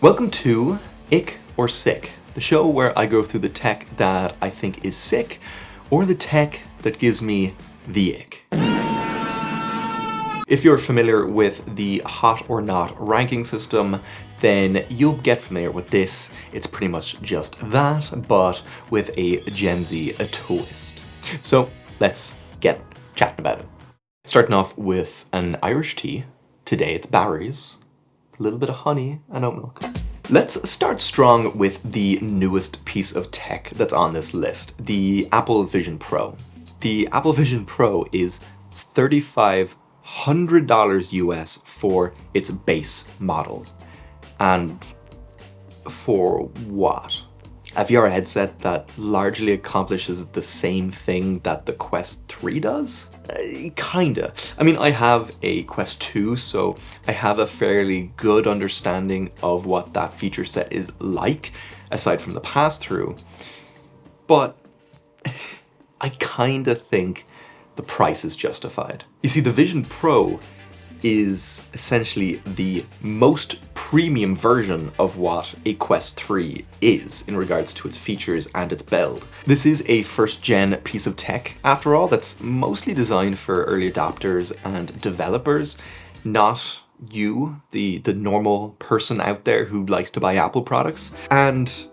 Welcome to Ick or Sick, the show where I go through the tech that I think is sick, or the tech that gives me the ick. If you're familiar with the hot or not ranking system, then you'll get familiar with this. It's pretty much just that, but with a Gen Z twist. So let's get chatting about it. Starting off with an Irish tea. Today it's Barry's. A little bit of honey and oat milk. Let's start strong with the newest piece of tech that's on this list, the Apple Vision Pro. The Apple Vision Pro is $3,500 US for its base model. And for what? A VR headset that largely accomplishes the same thing that the Quest 3 does? Kinda. I mean, I have a Quest 2, so I have a fairly good understanding of what that feature set is like, aside from the pass-through. But I kinda think the price is justified. You see, the Vision Pro is essentially the most premium version of what a Quest 3 is in regards to its features and its build. This is a first-gen piece of tech, after all, that's mostly designed for early adopters and developers, not you, the normal person out there who likes to buy Apple products, and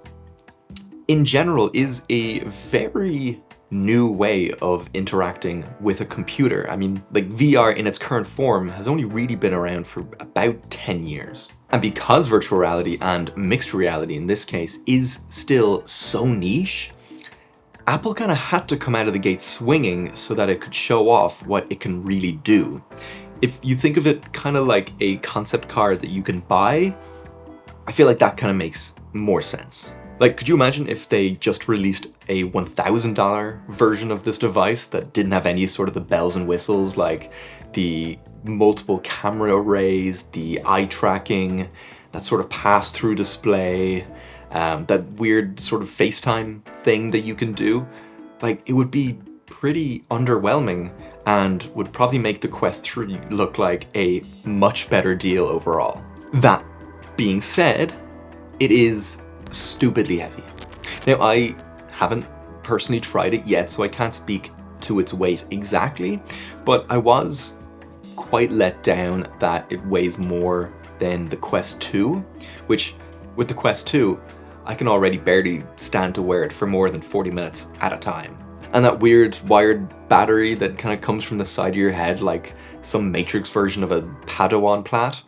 in general is a very new way of interacting with a computer. I mean, like, VR in its current form has only really been around for about 10 years. And because virtual reality and mixed reality in this case is still so niche, Apple kind of had to come out of the gate swinging so that it could show off what it can really do. If you think of it kind of like a concept car that you can buy, I feel like that kind of makes more sense. Like, could you imagine if they just released a $1,000 version of this device that didn't have any sort of the bells and whistles, like the multiple camera arrays, the eye tracking, that sort of pass-through display, that weird sort of FaceTime thing that you can do? Like, it would be pretty underwhelming and would probably make the Quest 3 look like a much better deal overall. That being said, it is stupidly heavy. Now, I haven't personally tried it yet, so I can't speak to its weight exactly, but I was quite let down that it weighs more than the Quest 2, which, with the Quest 2, I can already barely stand to wear it for more than 40 minutes at a time. And that weird wired battery that kind of comes from the side of your head like some Matrix version of a Padawan plat.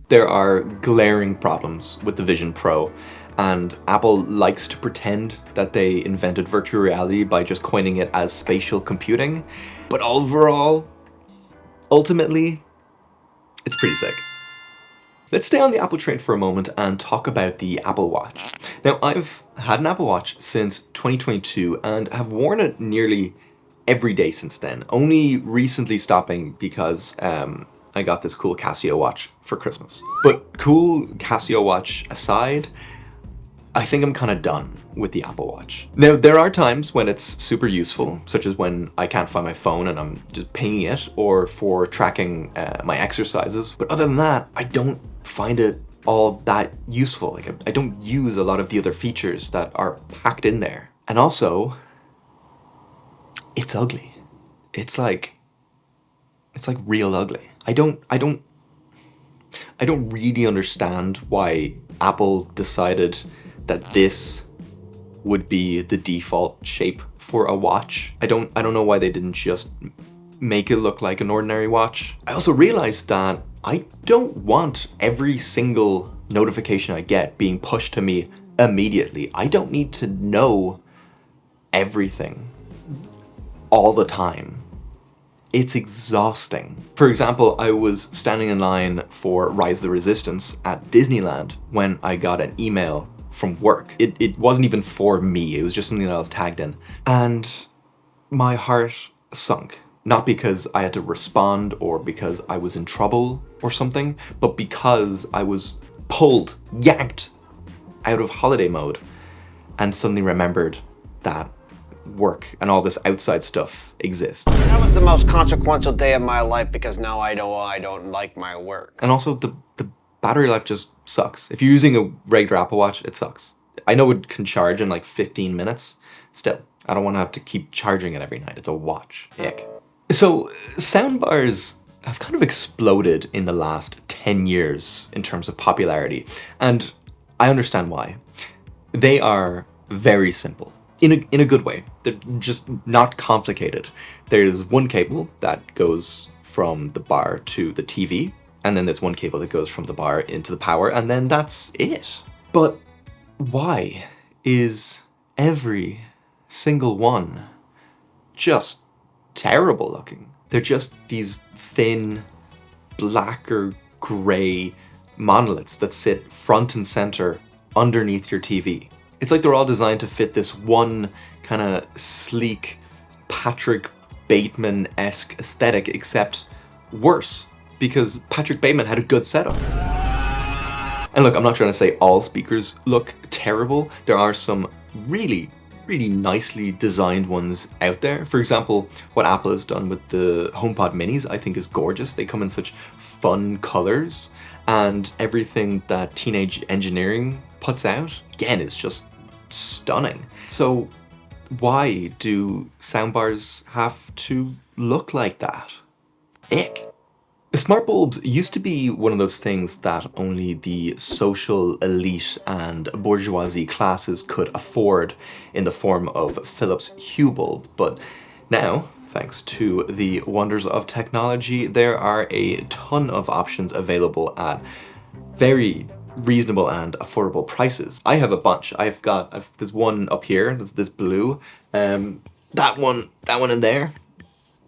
There are glaring problems with the Vision Pro, and Apple likes to pretend that they invented virtual reality by just coining it as spatial computing, but overall, ultimately, it's pretty sick. Let's stay on the Apple train for a moment and talk about the Apple Watch. Now, I've had an Apple Watch since 2022 and have worn it nearly every day since then, only recently stopping because I got this cool Casio watch for Christmas. But cool Casio watch aside, I think I'm kind of done with the Apple Watch. Now, there are times when it's super useful, such as when I can't find my phone and I'm just pinging it, or for tracking my exercises. But other than that, I don't find it all that useful. Like, I don't use a lot of the other features that are packed in there. And also, it's ugly. It's like real ugly. I don't really understand why Apple decided that this would be the default shape for a watch. I don't know why they didn't just make it look like an ordinary watch. I also realized that I don't want every single notification I get being pushed to me immediately. I don't need to know everything all the time. It's exhausting. For example, I was standing in line for Rise of the Resistance at Disneyland when I got an email from work. It wasn't even for me, it was just something that I was tagged in. And my heart sunk. Not because I had to respond or because I was in trouble or something, but because I was pulled, yanked out of holiday mode and suddenly remembered that work and all this outside stuff exist. That was the most consequential day of my life because now I know I don't like my work. And also the battery life just sucks. If you're using a regular Apple Watch, it sucks. I know it can charge in like 15 minutes. Still, I don't want to have to keep charging it every night. It's a watch. Ick. So soundbars have kind of exploded in the last 10 years in terms of popularity. And I understand why. They are very simple. In a good way. They're just not complicated. There's one cable that goes from the bar to the TV, and then there's one cable that goes from the bar into the power, and then that's it. But why is every single one just terrible looking? They're just these thin, black or gray monoliths that sit front and center underneath your TV. It's like they're all designed to fit this one kind of sleek, Patrick Bateman-esque aesthetic, except worse, because Patrick Bateman had a good setup. And look, I'm not trying to say all speakers look terrible. There are some really nicely designed ones out there. For example, what Apple has done with the HomePod minis I think is gorgeous. They come in such fun colors, and everything that Teenage Engineering puts out, again, is just stunning. So why do soundbars have to look like that? Ick. Smart bulbs used to be one of those things that only the social elite and bourgeoisie classes could afford in the form of Philips Hue bulb, but now, thanks to the wonders of technology, there are a ton of options available at very reasonable and affordable prices. I have a bunch. There's one up here, there's this blue, that one in there.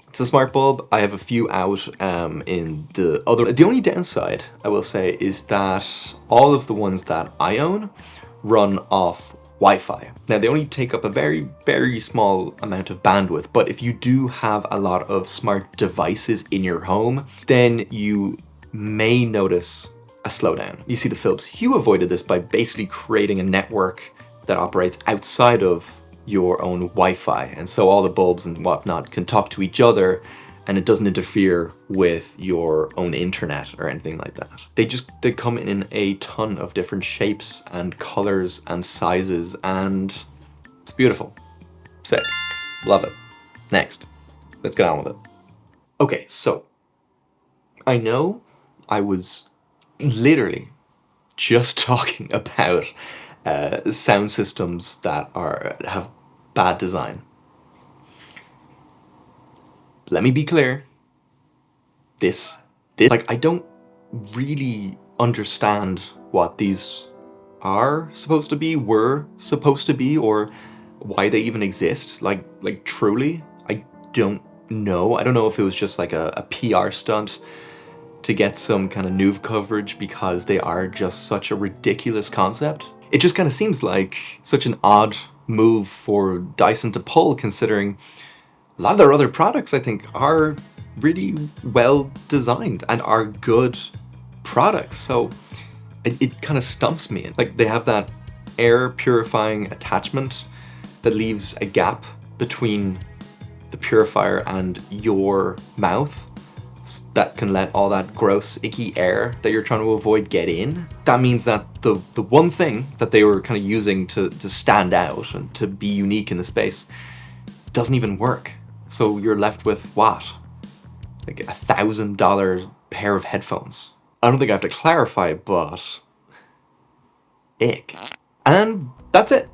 It's a smart bulb. I have a few out in the other. The only downside, I will say, is that all of the ones that I own run off Wi-Fi. Now, they only take up a very small amount of bandwidth, but if you do have a lot of smart devices in your home, then you may notice a slowdown. You see, the Philips Hue avoided this by basically creating a network that operates outside of your own Wi-Fi, and so all the bulbs and whatnot can talk to each other, and it doesn't interfere with your own internet or anything like that. They come in a ton of different shapes and colors and sizes, and it's beautiful. Sick. Love it. Next. Let's get on with it. Okay, so I know I was literally just talking about sound systems that have bad design. Let me be clear. This, like, I don't really understand what these are supposed to be, were supposed to be, or why they even exist. Like truly, I don't know. I don't know if it was just like a PR stunt to get some kind of news coverage because they are just such a ridiculous concept. It just kind of seems like such an odd move for Dyson to pull, considering a lot of their other products, I think, are really well designed and are good products. So it kind of stumps me. Like, they have that air purifying attachment that leaves a gap between the purifier and your mouth that can let all that gross, icky air that you're trying to avoid get in. That means that the one thing that they were kind of using to stand out and to be unique in the space doesn't even work. So you're left with what? Like $1,000 pair of headphones. I don't think I have to clarify, but ick. And that's it.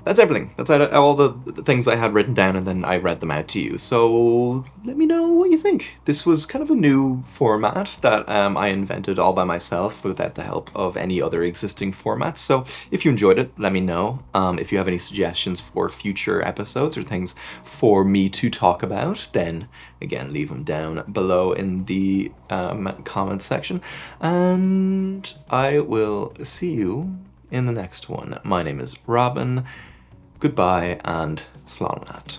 That's everything. That's all the things I had written down, and then I read them out to you. So let me know what you think. This was kind of a new format that I invented all by myself without the help of any other existing formats. So if you enjoyed it, let me know. If you have any suggestions for future episodes or things for me to talk about, then again, leave them down below in the comments section. And I will see you in the next one. My name is Robin. Goodbye and Slán.